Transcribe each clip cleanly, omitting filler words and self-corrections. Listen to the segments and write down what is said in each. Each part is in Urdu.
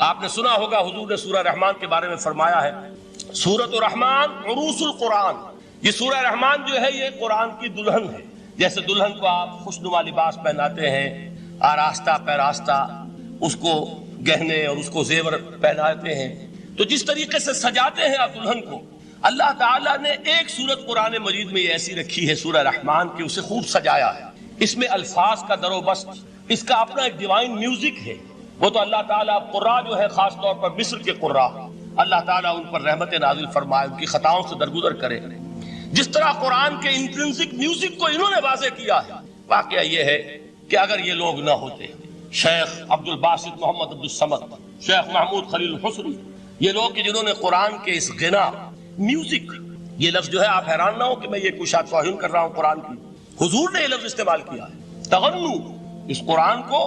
آپ نے سنا ہوگا حضور نے سورہ رحمان کے بارے میں فرمایا ہے سورۃ الرحمان عروس القرآن. یہ سورہ رحمان جو ہے یہ قرآن کی دلہن ہے. جیسے دلہن کو آپ خوشنما لباس پہناتے ہیں، آراستہ پیراستہ اس کو گہنے اور اس کو زیور پہناتے ہیں، تو جس طریقے سے سجاتے ہیں آپ دلہن کو، اللہ تعالیٰ نے ایک سورت قرآن مجید میں یہ ایسی رکھی ہے سورہ رحمان کی، اسے خوب سجایا ہے. اس میں الفاظ کا در و بست، اس کا اپنا ایک ڈیوائن میوزک ہے. وہ تو اللہ تعالیٰ قراء جو ہے خاص طور پر مصر کے قراء، اللہ تعالیٰ ان پر رحمت نازل فرمائے، ان کی خطاؤں سے درگزر کرے. جس طرح قرآن کے انٹرنسک میوزک کو انہوں نے واضح کیا ہے. واقعہ یہ ہے کہ اگر یہ لوگ نہ ہوتے، شیخ عبد الباسط محمد عبد الصمد، شیخ محمود خلیل الحسنی، یہ لوگ کہ جنہوں نے قرآن کے اس غنا میوزک، یہ لفظ جو ہے آپ حیران نہ ہو کہ میں یہ کوئی شاید توہین کر رہا ہوں قرآن کی، حضور نے یہ لفظ استعمال کیا ہے. تغنو، اس قرآن کو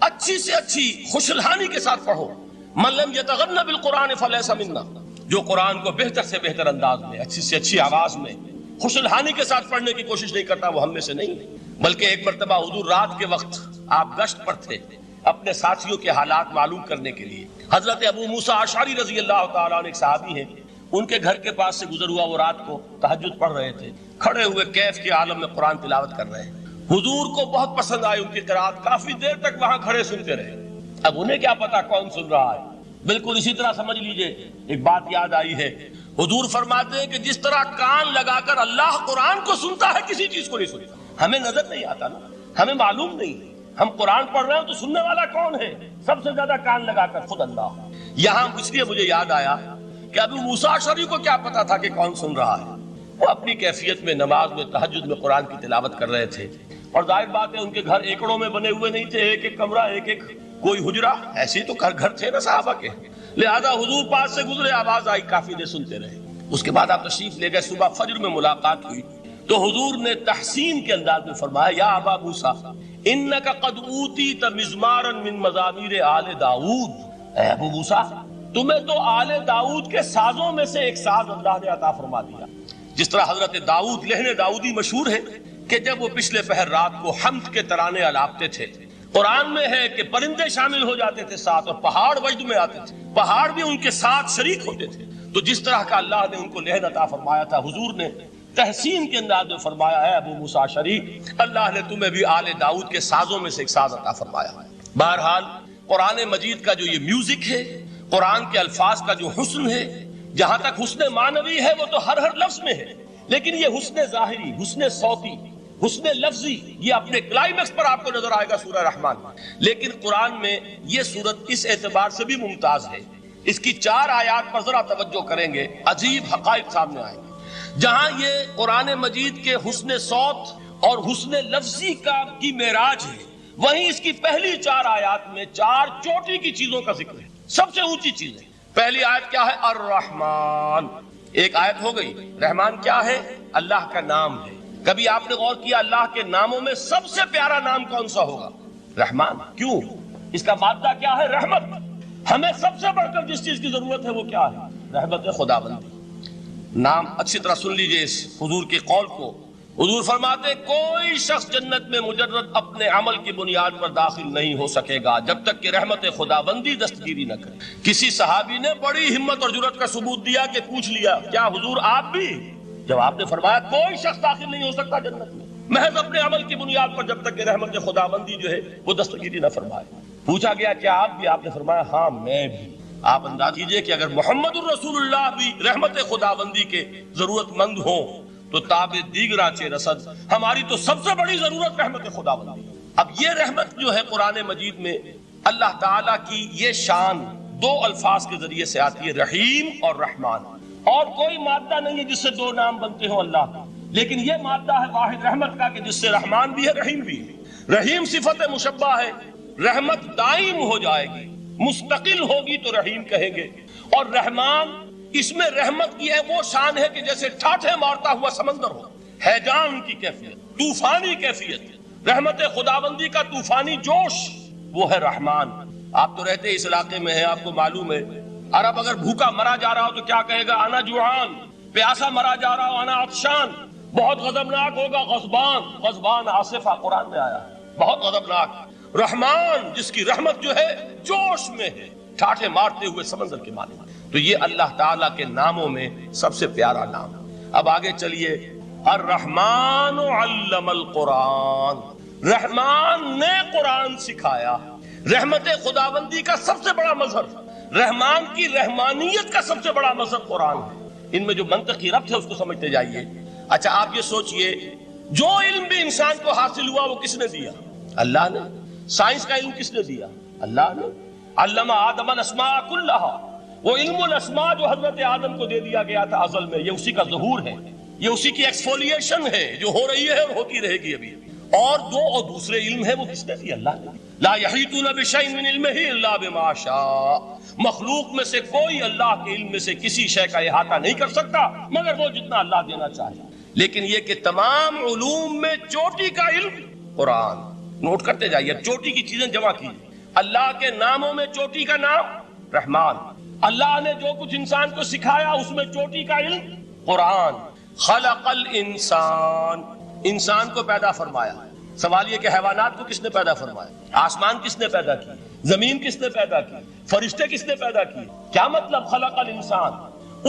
اچھی سے اچھی خوشلہانی کے ساتھ پڑھو. من لم یتغن بالقرآن فلیس منا، جو قرآن کو بہتر سے بہتر انداز میں، اچھی سے اچھی آواز میں، خوشلہانی کے ساتھ پڑھنے کی کوشش نہیں کرتا وہ ہم میں سے نہیں. بلکہ ایک مرتبہ حضور رات کے وقت آپ گشت پر تھے اپنے ساتھیوں کے حالات معلوم کرنے کے لیے. حضرت ابو موسیٰ اشعری رضی اللہ تعالیٰ عنہ ایک صحابی ہیں، ان کے گھر کے پاس سے گزر ہوا، وہ رات کو تہجد پڑھ رہے تھے، کھڑے ہوئے کیف کے عالم میں قرآن تلاوت کر رہے ہیں. حضور کو بہت پسند آئی ان کی قرات، کافی دیر تک وہاں کھڑے سنتے رہے. اب انہیں کیا پتا کون سن رہا ہے. بالکل اسی طرح سمجھ لیجئے ایک بات یاد آئی ہے، حضور فرماتے ہیں کہ جس طرح کان لگا کر اللہ قرآن کو سنتا ہے کسی چیز کو نہیں سنتا. ہمیں نظر نہیں آتا نا، ہمیں معلوم نہیں، ہم قرآن پڑھ رہے ہیں تو سننے والا کون ہے؟ سب سے زیادہ کان لگا کر خود اللہ. یہاں اس لیے مجھے یاد آیا کہ ابو موسیٰ اشعری کو کیا پتا تھا کہ کون سن رہا ہے. وہ اپنی کیفیت میں نماز میں تہجد میں قرآن کی تلاوت کر رہے تھے، اور ظاہر بات ہے ان کے گھر ایکڑوں میں بنے ہوئے نہیں تھے، ایک ایک کمرہ، ایک ایک کوئی حجرہ، ایسے تو گھر تھے نا صحابہ کے. لہذا حضور پاس سے گزرے، آواز آئی، کافی دیر سنتے رہے. اس کے بعد آپ تشریف لے گئے، صبح فجر میں ملاقات ہوئی تو حضور نے تحسین کے انداز میں فرمایا یا ابا موسیٰ انک قد اوتیت مزمارا من مزامیر آل داؤد. اے ابو موسیٰ، تمہیں تو آل داؤد کے سازوں میں سے ایک ساز اللہ نے عطا فرما دیا. جس طرح حضرت داؤد لہن داؤدی مشہور ہے کہ جب وہ پچھلے پہر رات کو حمد کے ترانے الاپتے تھے، قرآن میں ہے کہ پرندے شامل ہو جاتے تھے ساتھ، اور پہاڑ وجد میں آتے تھے، پہاڑ بھی ان کے ساتھ شریک ہوتے تھے. تو جس طرح کا اللہ نے ان کو لہن عطا فرمایا تھا، حضور نے تحسین کے انداز میں فرمایا ہے ابو موسیٰ اشعری، اللہ نے تمہیں بھی آل داؤد کے سازوں میں سے ایک ساز عطا فرمایا ہے. بہرحال قرآن مجید کا جو یہ میوزک ہے، قرآن کے الفاظ کا جو حسن ہے، جہاں تک حسن معنوی ہے وہ تو ہر لفظ میں ہے، لیکن یہ حسن ظاہری، حسن صوتی، حسن لفظی، یہ اپنے کلائمیکس پر آپ کو نظر آئے گا سورہ رحمان میں. لیکن قرآن میں یہ سورت اس اعتبار سے بھی ممتاز ہے، اس کی 4 آیات پر ذرا توجہ کریں گے، عجیب حقائق سامنے آئیں گے. جہاں یہ قرآن مجید کے حسن صوت اور حسن لفظی کی معراج ہے، وہیں اس کی پہلی 4 آیات میں 4 چوٹی کی چیزوں کا ذکر ہے، سب سے اونچی چیز ہے. پہلی آیت کیا ہے؟ الرحمن. ایک آیت ہو گئی. رحمان کیا ہے؟ اللہ کا نام ہے. کبھی آپ نے غور کیا اللہ کے ناموں میں سب سے پیارا نام کون سا ہوگا؟ رحمان. کیوں؟ اس کا مادہ کیا ہے؟ رحمت. ہمیں سب سے بڑھ کر جس چیز کی ضرورت ہے وہ کیا ہے؟ رحمت خداوندی. نام اچھی طرح سن لیجئے اس حضور کے قول کو. حضور فرماتے کوئی شخص جنت میں مجرد اپنے عمل کی بنیاد پر داخل نہیں ہو سکے گا جب تک کہ رحمت خداوندی دستگیری نہ کرے. کسی صحابی نے بڑی ہمت اور جرأت کا ثبوت دیا کہ پوچھ لیا کیا حضور آپ بھی؟ جب آپ نے فرمایا کوئی شخص داخل نہیں ہو سکتا جنت میں محض اپنے عمل کی بنیاد پر جب تک کہ رحمت خداوندی جو ہے وہ دستگیری نہ فرمائے. پوچھا گیا کیا آپ بھی؟ آپ نے فرمایا ہاں میں بھی. آپ انداز کیجئے کہ اگر محمد الرسول اللہ بھی رحمت خداوندی کے ضرورت مند ہوں تو تاب دیگراں چے رسد، ہماری تو سب سے بڑی ضرورت رحمت خداوندی. اب یہ رحمت جو ہے قرآن مجید میں اللہ تعالیٰ کی یہ شان 2 الفاظ کے ذریعے سے آتی ہے، رحیم اور رحمان. اور کوئی مادہ نہیں ہے جس سے 2 نام بنتے ہوں اللہ کا، لیکن یہ مادہ ہے واحد رحمت کا کہ جس سے رحمان بھی ہے رحیم بھی ہے. رحیم صفت مشبہ ہے، رحمت دائم ہو جائے گی، مستقل ہوگی تو رحیم کہیں گے. اور رحمان، اس میں رحمت کی ہے وہ شان ہے کہ جیسے ٹھاٹھے مارتا ہوا سمندر ہو، ہیجان کی کیفیت، طوفانی کیفیت. رحمت خداوندی کا طوفانی جوش وہ ہے رحمان. آپ تو رہتے اس علاقے میں ہیں، آپ کو معلوم ہے عرب اگر بھوکا مرا جا رہا ہو تو کیا کہے گا؟ انا جوعان. پیاسا مرا جا رہا ہو انا عطشان. بہت غضبناک ہوگا غضبان. غضبان آصفہ قرآن میں آیا ہے، بہت غضبناک. رحمان جس کی رحمت جو ہے جوش میں ہے، ٹھاٹھے مارتے ہوئے سمندر کے مالک. تو یہ اللہ تعالیٰ کے ناموں میں سب سے پیارا نام. اب آگے چلیے. الرحمن علم القرآن، رحمان نے قرآن سکھایا. رحمت خداوندی کا سب سے بڑا مظہر، رحمان کی رحمانیت کا سب سے بڑا مظہر قرآن ہے. ان میں جو منطقی ربط ہے اس کو سمجھتے جائیے. اچھا آپ یہ سوچئے، جو علم بھی انسان کو حاصل ہوا وہ کس نے دیا؟ اللہ نے. سائنس کا علم کس نے دیا؟ اللہ نے. علم آدم الاسماء کلہا، وہ علم الاسماء جو حضرت آدم کو دے دیا گیا تھا ازل میں، یہ اسی کا ظہور ہے، یہ اسی کی ایکسفولیشن ہے جو ہو رہی ہے اور ہوتی رہے گی ابھی. اور دوسرے علم ہے وہ کس نے دیا؟ اللہ نے. لا یحیطون بشیء من علمہ الا بما شاء، مخلوق میں سے کوئی اللہ کے علم میں سے کسی شے کا احاطہ نہیں کر سکتا مگر وہ جتنا اللہ دینا چاہے. لیکن یہ کہ تمام علوم میں چوٹی کا علم قرآن. نوٹ کرتے جائیے، چوٹی کی چیزیں جمع کیجیے. اللہ کے ناموں میں چوٹی کا نام رحمان. اللہ نے جو کچھ انسان کو سکھایا اس میں چوٹی کا علم قرآن. خلق الانسان، انسان کو پیدا فرمایا. سوال یہ کہ حیوانات کو کس نے پیدا فرمایا؟ آسمان کس نے پیدا کی؟ زمین کس نے پیدا کی؟ فرشتے کس نے پیدا کی؟ کیا مطلب خلق الانسان؟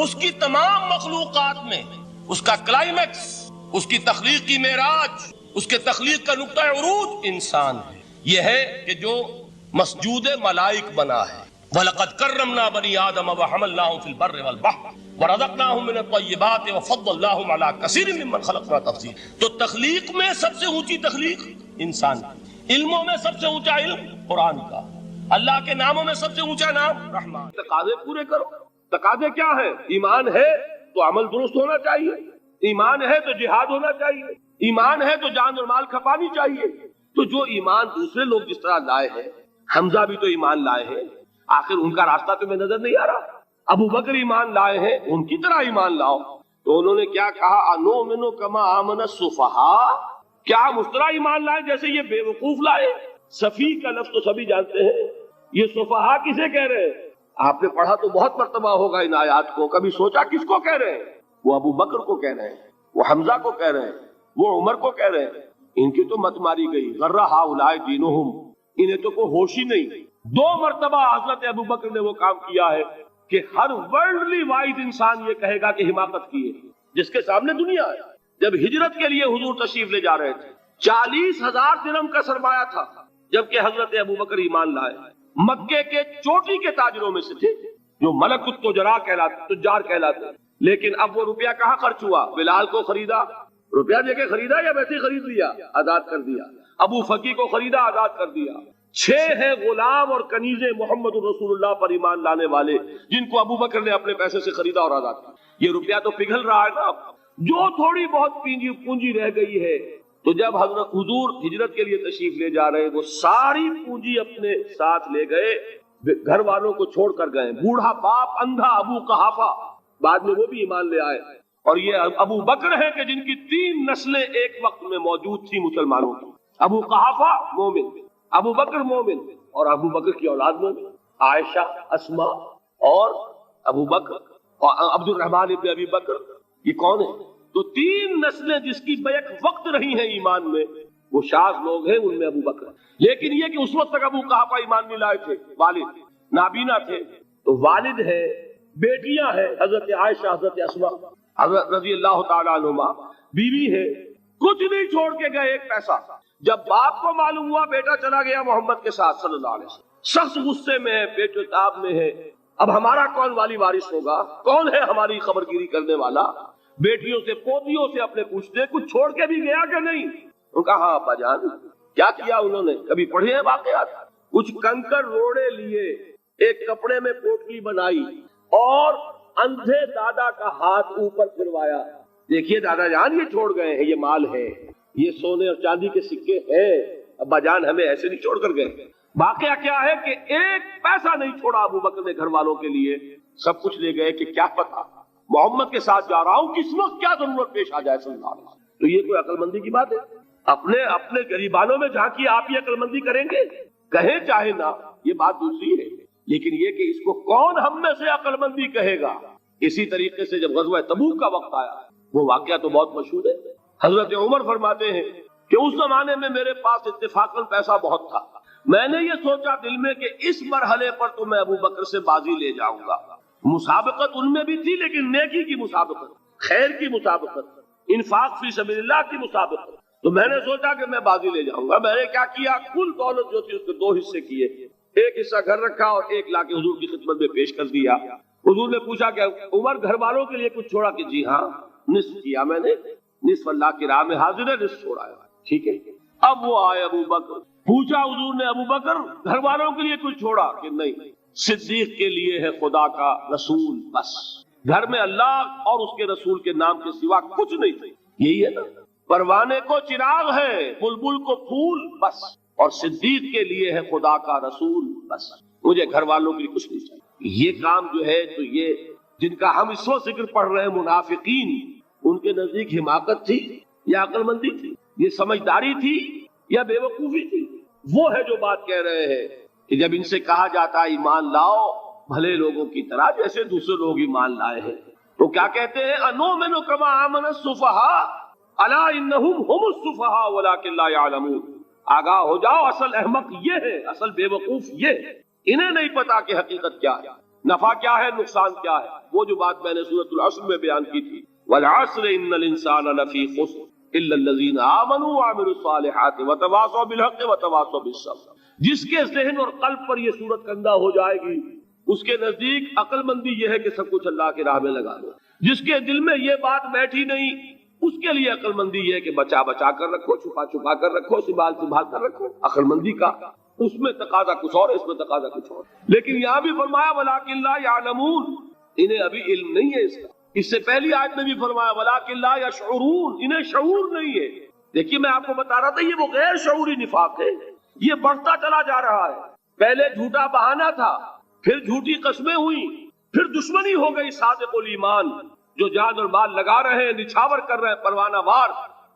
اس کی تمام مخلوقات میں اس کا کلائمیکس، اس کی تخلیق کی معراج، اس کے تخلیق کا نقطہ عروج انسان ہے. یہ ہے کہ جو مسجود ملائک بنا ہے. وَلَقَدْ كَرَّمْنَا بَنِي آدَمَ وَحَمَلْنَاهُمْ فِي الْبَرِّ وَالْبَحْرِ وَرَزَقْنَاهُمْ مِنَ الطَّيِّبَاتِ وَفَضَّلْنَاهُمْ عَلَى كَثِيرٍ مِّمَّنْ خَلَقْنَا تَفْضِيلًا. تو تخلیق میں سب سے اونچی تخلیق انسان کی، علموں میں سب سے اونچا علم قرآن کا، اللہ کے ناموں میں سب سے اونچا نام رحمان. تقاضے پورے کرو. تقاضے کیا ہے؟ ایمان ہے تو عمل درست ہونا چاہیے، ایمان ہے تو جہاد ہونا چاہیے، ایمان ہے تو جان اور مال کھپانی چاہیے. تو جو ایمان دوسرے لوگ جس طرح لائے ہیں، حمزہ بھی تو ایمان لائے ہیں، آخر ان کا راستہ تمہیں نظر نہیں آ رہا؟ ابو بکر ایمان لائے ہیں، ان کی طرح ایمان لاؤ. تو انہوں نے کیا کہا؟ انؤمن کما آمن السفہاء، کیا ہم اس طرح ایمان لائے جیسے یہ بے وقوف لائے؟ سفیہ کا لفظ تو سبھی جانتے ہیں، یہ سفہاء کسے کہہ رہے ہیں؟ آپ نے پڑھا تو بہت مرتبہ ہوگا ان آیات کو، کبھی سوچا کس کو کہہ رہے ہیں؟ وہ ابو بکر کو کہہ رہے ہیں، وہ حمزہ کو کہہ رہے ہیں، وہ عمر کو کہہ رہے ہیں. ان کی تو مت ماری گئی. غر ہؤلاء دینہم، انہیں تو کوئی ہوش ہی نہیں. 2 مرتبہ حضرت ابو بکر نے وہ کام کیا ہے کہ ہر ورلڈلی وائز انسان یہ کہے گا کہ حماقت کی ہے جس کے سامنے دنیا ہے. جب ہجرت کے لیے حضور تشریف لے جا رہے تھے، 40,000 درہم کا سرمایہ تھا، جبکہ حضرت ابو بکر ایمان لائے. مکے کے چوٹی کے تاجروں میں سے تھے جو ملک التجار کہلاتے. لیکن اب وہ روپیہ کہاں خرچ ہوا؟ بلال کو خریدا، روپیہ دے کے خریدا یا ویسے ہی خرید لیا؟ آزاد کر دیا. ابو فقی کو خریدا، آزاد کر دیا. 6 ہیں غلام اور کنیزیں محمد رسول اللہ پر ایمان لانے والے جن کو ابو بکر نے اپنے پیسے سے خریدا اور آزاد کیا. یہ روپیہ تو پگھل رہا ہے نا. جو تھوڑی بہت پونجی رہ گئی ہے، تو جب حضرت حضور ہجرت کے لیے تشریف لے جا رہے، وہ ساری پونجی اپنے ساتھ لے گئے، گھر والوں کو چھوڑ کر گئے. بوڑھا باپ اندھا ابو قحافہ، بعد میں وہ بھی ایمان لے آئے. اور یہ ابو بکر ہیں کہ جن کی 3 نسلیں ایک وقت میں موجود تھی مسلمانوں کی. ابو قحافہ مومن، ابو بکر مومن، اور ابو بکر کی اولاد مومن، عائشہ، اسما اور ابو بکر اور عبد الرحمن ابن ابی بکر. یہ کون ہے؟ تو 3 نسلیں جس کی بیک وقت رہی ہیں ایمان میں، وہ شاذ لوگ ہیں، ان میں ابو بکر. لیکن یہ کہ اس وقت تک ابو قحافہ ایمان نہیں لائے تھے، والد نابینا تھے. تو والد ہے، بیٹیاں ہیں، حضرت عائشہ، حضرت اسما حضرت رضی اللہ تعالیٰ عنہما، بیوی ہے. کچھ نہیں چھوڑ کے گئے، ایک پیسہ. جب باپ کو معلوم ہوا بیٹا چلا گیا محمد کے ساتھ صلی اللہ علیہ وسلم، سخت غصے میں ہے، پیٹ تاب میں ہے. اب ہمارا کون والی وارث ہوگا؟ کون ہے ہماری خبر گیری کرنے والا؟ بیٹیوں سے پوتیوں سے اپنے پوچھتے کچھ چھوڑ کے بھی گیا کہ نہیں؟ انہوں نے کہا ہاں ابا جان. کیا کیا انہوں نے؟ کبھی پڑھے ہیں واقعات؟ کچھ کنکر روڑے لیے، ایک کپڑے میں پوٹلی بنائی اور اندھے دادا کا ہاتھ اوپر پھروایا. دیکھیے دادا جان یہ چھوڑ گئے ہیں، یہ مال ہے، یہ سونے اور چاندی کے سکے ہیں، ابا جان ہمیں ایسے نہیں چھوڑ کر گئے. واقعہ کیا ہے کہ ایک پیسہ نہیں چھوڑا ابو بکر نے گھر والوں کے لیے، سب کچھ لے گئے کہ کیا پتہ محمد کے ساتھ جا رہا ہوں، کس وقت کیا ضرورت پیش آ جائے صلی اللہ علیہ وسلم. تو یہ کوئی عقل مندی کی بات ہے؟ اپنے غریبانوں میں جھانکی آپ یہ عقل مندی کریں گے؟ کہیں چاہے نہ، یہ بات دوسری ہے. لیکن یہ کہ اس کو کون ہم میں سے عقل مندی کہے گا؟ اسی طریقے سے جب غزوہ تبوک کا وقت آیا، وہ واقعہ تو بہت مشہور ہے. حضرت عمر فرماتے ہیں کہ اس زمانے میں میرے پاس اتفاقاً پیسہ بہت تھا، میں نے یہ سوچا دل میں کہ اس مرحلے پر تو میں ابو بکر سے بازی لے جاؤں گا. مسابقت ان میں بھی تھی لیکن نیکی کی مسابقت, خیر کی مسابقت, انفاق فی سبیل اللہ کی مسابقت. تو میں نے سوچا کہ میں بازی لے جاؤں گا. میں نے کیا کیا, کل دولت جو تھی اس کے 2 حصے کیے. ایک حصہ گھر رکھا اور ایک لا کے حضور کی خدمت میں پیش کر دیا. حضور نے پوچھا کہ عمر گھر والوں کے لیے کچھ چھوڑا؟ کہ جی ہاں, نصف کیا میں نے, نصف اللہ کی راہ میں حاضر ہے, نصف چھوڑا ہے. ٹھیک ہے. اب وہ آئے ابو بکر, پوچھا حضور نے ابو بکر گھر والوں کے لیے کچھ چھوڑا؟ کہ نہیں, صدیق کے لیے ہے خدا کا رسول بس, گھر میں اللہ اور اس کے رسول کے نام کے سوا کچھ نہیں تھے. یہی ہے نا, پروانے کو چراغ ہے, بلبل کو پھول بس, اور صدیق کے لیے ہے خدا کا رسول بس, مجھے گھر والوں کے لیے کچھ نہیں چاہیے. یہ کام جو ہے تو یہ جن کا ہم اس وقت ذکر پڑھ رہے ہیں منافقین, ان کے نزدیک حماقت تھی یا عقل مندی تھی, یہ سمجھداری تھی یا بے وقوفی تھی؟ وہ ہے جو بات کہہ رہے ہیں کہ جب ان سے کہا جاتا ہے ایمان لاؤ بھلے لوگوں کی طرح جیسے دوسرے لوگ ایمان لائے ہیں, تو کیا کہتے ہیں, انؤمن کما آمن السفہاء الا انہم هم السفہاء ولکن لا یعلمون. آگاہ ہو جاؤ, اصل احمق یہ ہے, اصل بے وقوف یہ ہے, انہیں نہیں پتا کہ حقیقت کیا ہے, نفع کیا ہے, نقصان کیا ہے. وہ جو بات میں نے سورۃ العصر میں بیان کی تھی, والعصر ان الانسان لفی خسر الا الذین آمنوا وعملوا الصالحات وتواصوا بالحق وتواصوا بالصبر. جس کے ذہن اور قلب پر یہ صورت کندہ ہو جائے گی, اس کے نزدیک عقل مندی یہ ہے کہ سب کچھ اللہ کی راہ میں لگا دو. جس کے دل میں یہ بات بیٹھی نہیں, اس کے لیے عقل مندی یہ ہے کہ بچا بچا کر رکھو, چھپا چھپا کر رکھو, سنبھال سنبھال کر رکھو. عقل مندی کا اس میں تقاضا کچھ اور, اس میں تقاضا کچھ اور. لیکن یہاں بھی فرمایا ولکن لا یعلمون, انہیں ابھی علم نہیں ہے اس کا. اس سے پہلی آیت میں بھی فرمایا ولکن لا یشعرون, انہیں شعور نہیں ہے. دیکھیے میں آپ کو بتا رہا تھا, یہ وہ غیر شعوری نفاق ہے, یہ بڑھتا چلا جا رہا ہے. پہلے جھوٹا بہانہ تھا, پھر جھوٹی قسمیں ہوئی, پھر دشمنی ہو گئی صادق الایمان, جو جان اور مال لگا رہے ہیں, نچھاور کر رہے ہیں پروانہ وار,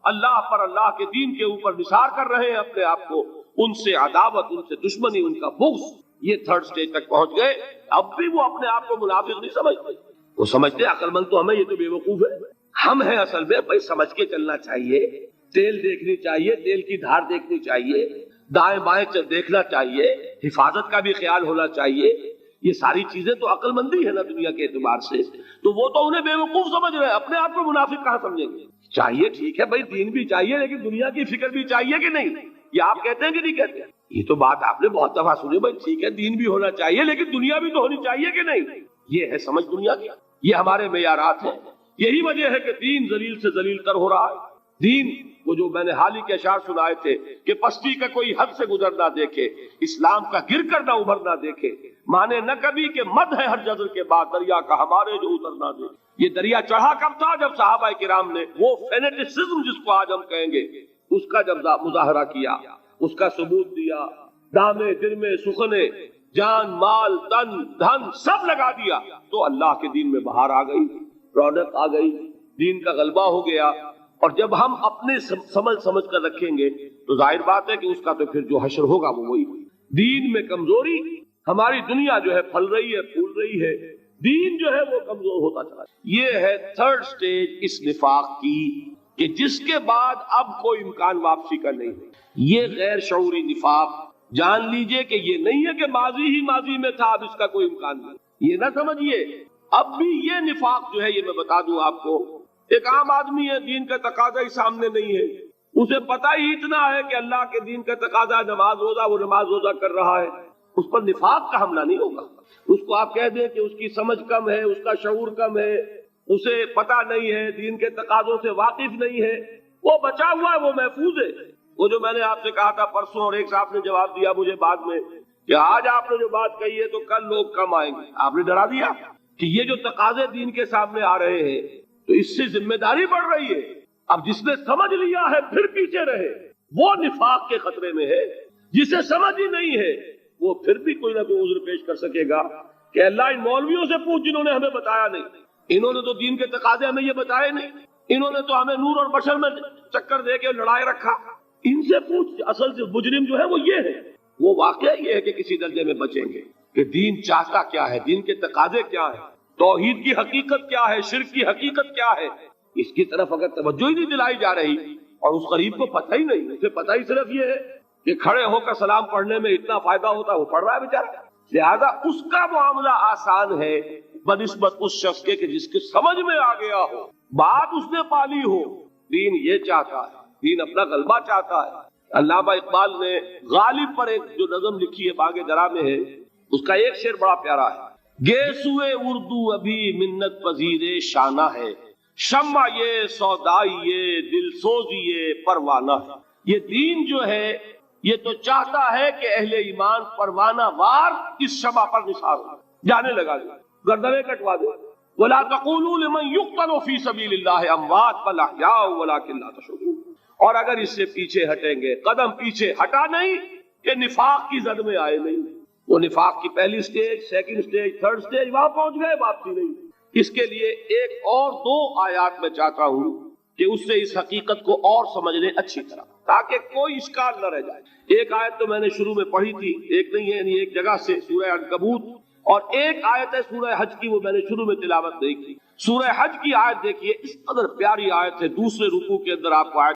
اللہ پر, اللہ کے دین کے اوپر نثار کر رہے ہیں اپنے آپ کو, ان سے عداوت, ان سے دشمنی, ان کا بغض, یہ 3rd سٹیج تک پہنچ گئے. اب بھی وہ اپنے آپ کو منافق نہیں سمجھتے, وہ سمجھتے عقل مند تو ہمیں, یہ تو بے وقوف ہے. ہم ہیں اصل میں بھائی, سمجھ کے چلنا چاہیے, تیل دیکھنی چاہیے, تیل کی دھار دیکھنی چاہیے, دائیں بائیں دیکھنا چاہیے, حفاظت کا بھی خیال ہونا چاہیے. یہ ساری چیزیں تو عقل مندی ہے نا دنیا کے اعتبار سے. تو وہ تو انہیں بے وقوف سمجھ رہے ہیں, اپنے آپ کو منافق کہاں سمجھیں گے؟ چاہیے ٹھیک ہے بھائی, دین بھی چاہیے لیکن دنیا کی فکر بھی چاہیے کہ نہیں؟ یہ آپ کہتے ہیں کہ نہیں کہتے ہیں؟ یہ تو بات آپ نے بہت دفعہ سنی بھائی, ٹھیک ہے دین بھی ہونا چاہیے لیکن دنیا بھی تو ہونی چاہیے کہ نہیں؟ یہ ہے سمجھ دنیا کی, یہ ہمارے معیارات ہیں. یہی وجہ ہے کہ دین ذلیل سے ذلیل تر ہو رہا ہے. دین وہ جو میں نے حال ہی کے اشعار سنائے تھے کہ پستی کا کوئی حد سے گزر نہ دیکھے, اسلام کا گر کر نہ ابھر نہ دیکھے, مانے نہ کبھی کہ مد ہے ہر جذر کے بعد دریا کا ہمارے جو اتر نہ دے. یہ دریا چڑھا کب تھا؟ جب صحابہ کرام نے وہ فینیٹسزم جس کو آج ہم کہیں گے, اس کا جب مظاہرہ کیا, اس کا ثبوت دیا, دامے درمے سخنے, جان مال تن دھن سب لگا دیا, تو اللہ کے دین میں بہار آ گئی, رونق آ گئی, دین کا غلبہ ہو گیا. اور جب ہم اپنے سمجھ کر رکھیں گے تو ظاہر بات ہے کہ اس کا تو پھر جو حشر ہوگا وہ وہی. دین میں کمزوری, ہماری دنیا جو ہے پھل رہی ہے, پھول رہی ہے, دین جو ہے وہ کمزور ہوتا چلا. یہ ہے 3rd سٹیج اس نفاق کی, کہ جس کے بعد اب کوئی امکان واپسی کا نہیں ہے. یہ غیر شعوری نفاق, جان لیجئے کہ یہ نہیں ہے کہ ماضی ہی ماضی میں تھا, اب اس کا کوئی امکان نہیں. یہ نہ سمجھیے, اب بھی یہ نفاق جو ہے, یہ میں بتا دوں آپ کو, ایک عام آدمی ہے, دین کا تقاضا ہی سامنے نہیں ہے, اسے پتہ ہی اتنا ہے کہ اللہ کے دین کا تقاضا نماز روزہ, وہ نماز روزہ کر رہا ہے, اس پر نفاق کا حملہ نہیں ہوگا. اس کو آپ کہہ دیں کہ اس کی سمجھ کم ہے, اس کا شعور کم ہے, اسے پتہ نہیں ہے, دین کے تقاضوں سے واقف نہیں ہے, وہ بچا ہوا ہے, وہ محفوظ ہے. وہ جو میں نے آپ سے کہا تھا پرسوں, اور ایک صاحب نے جواب دیا مجھے بعد میں کہ آج آپ نے جو بات کہی ہے تو کل لوگ کم آئیں گے, آپ نے ڈرا دیا کہ یہ جو تقاضے دین کے سامنے آ رہے ہیں تو اس سے ذمہ داری بڑھ رہی ہے. اب جس نے سمجھ لیا ہے پھر پیچھے رہے, وہ نفاق کے خطرے میں ہے. جسے سمجھ ہی نہیں ہے وہ پھر بھی کوئی نہ کوئی عذر پیش کر سکے گا کہ اللہ ان مولویوں سے پوچھ جنہوں نے ہمیں بتایا نہیں, انہوں نے تو دین کے تقاضے ہمیں یہ بتائے نہیں, انہوں نے تو ہمیں نور اور بشر میں چکر دے کے لڑائے رکھا, ان سے پوچھ. اصل سے مجرم جو ہے وہ یہ ہے, وہ واقعہ یہ ہے کہ کسی درجے میں بچیں گے کہ دین چاہتا کیا ہے, دین کے تقاضے کیا ہے, توحید کی حقیقت کیا ہے, شرک کی حقیقت کیا ہے. اس کی طرف اگر توجہ ہی نہیں دلائی جا رہی اور اس غریب کو پتہ ہی نہیں, اسے پتہ ہی صرف یہ ہے کہ کھڑے ہو کر سلام پڑھنے میں اتنا فائدہ ہوتا ہے، وہ پڑھ رہا ہے بیچارہ، لہذا اس کا معاملہ آسان ہے بنسبت اس شخص کے کہ جس کے سمجھ میں آ گیا ہو، بات اس نے پالی ہو۔ دین یہ چاہتا ہے، دین اپنا غلبہ چاہتا ہے۔ علامہ اقبال نے غالب پر ایک جو نظم لکھی ہے باغ درا میں ہے، اس کا ایک شعر بڑا پیارا ہے، گیسوئے اردو ابھی منت پذیر شانہ ہے، شمع یہ سودائی یہ دل سوزی یہ پروانہ ہے۔ یہ دین جو ہے یہ تو چاہتا ہے کہ اہل ایمان پروانہ وار اس شمع پر نثار ہو، جانے لگا دے، گردنیں کٹوا دے۔ وَلَا تَقُولُوا لِمَنْ يُقْتَلُ فِي سَبِيلِ اللَّهِ أَمْوَاتٌ بَلْ أَحْيَاءٌ وَلَكِنْ لَا تَشْعُرُونَ۔ اور اگر اس سے پیچھے ہٹیں گے، قدم پیچھے ہٹا نہیں کہ نفاق کی زد میں آئے نہیں، وہ نفاق کی پہلی stage, second stage, third stage وہاں پہنچ گئے، واپسی نہیں۔ اس کے لیے ایک اور دو آیات میں چاہتا ہوں کہ اس سے اس حقیقت کو اور سمجھ لیں اچھی طرح، تاکہ کوئی اشکال نہ رہ جائے۔ ایک آیت تو میں نے شروع میں پڑھی تھی، ایک نہیں ہے یعنی ایک جگہ سے سورہ عنکبوت، اور ایک آیت ہے سورہ حج کی، وہ میں نے شروع میں تلاوت نہیں کی۔ سورہ حج کی آیت دیکھیے، اس قدر پیاری آیت ہے، دوسرے رکوع کے اندر آپ کو آیت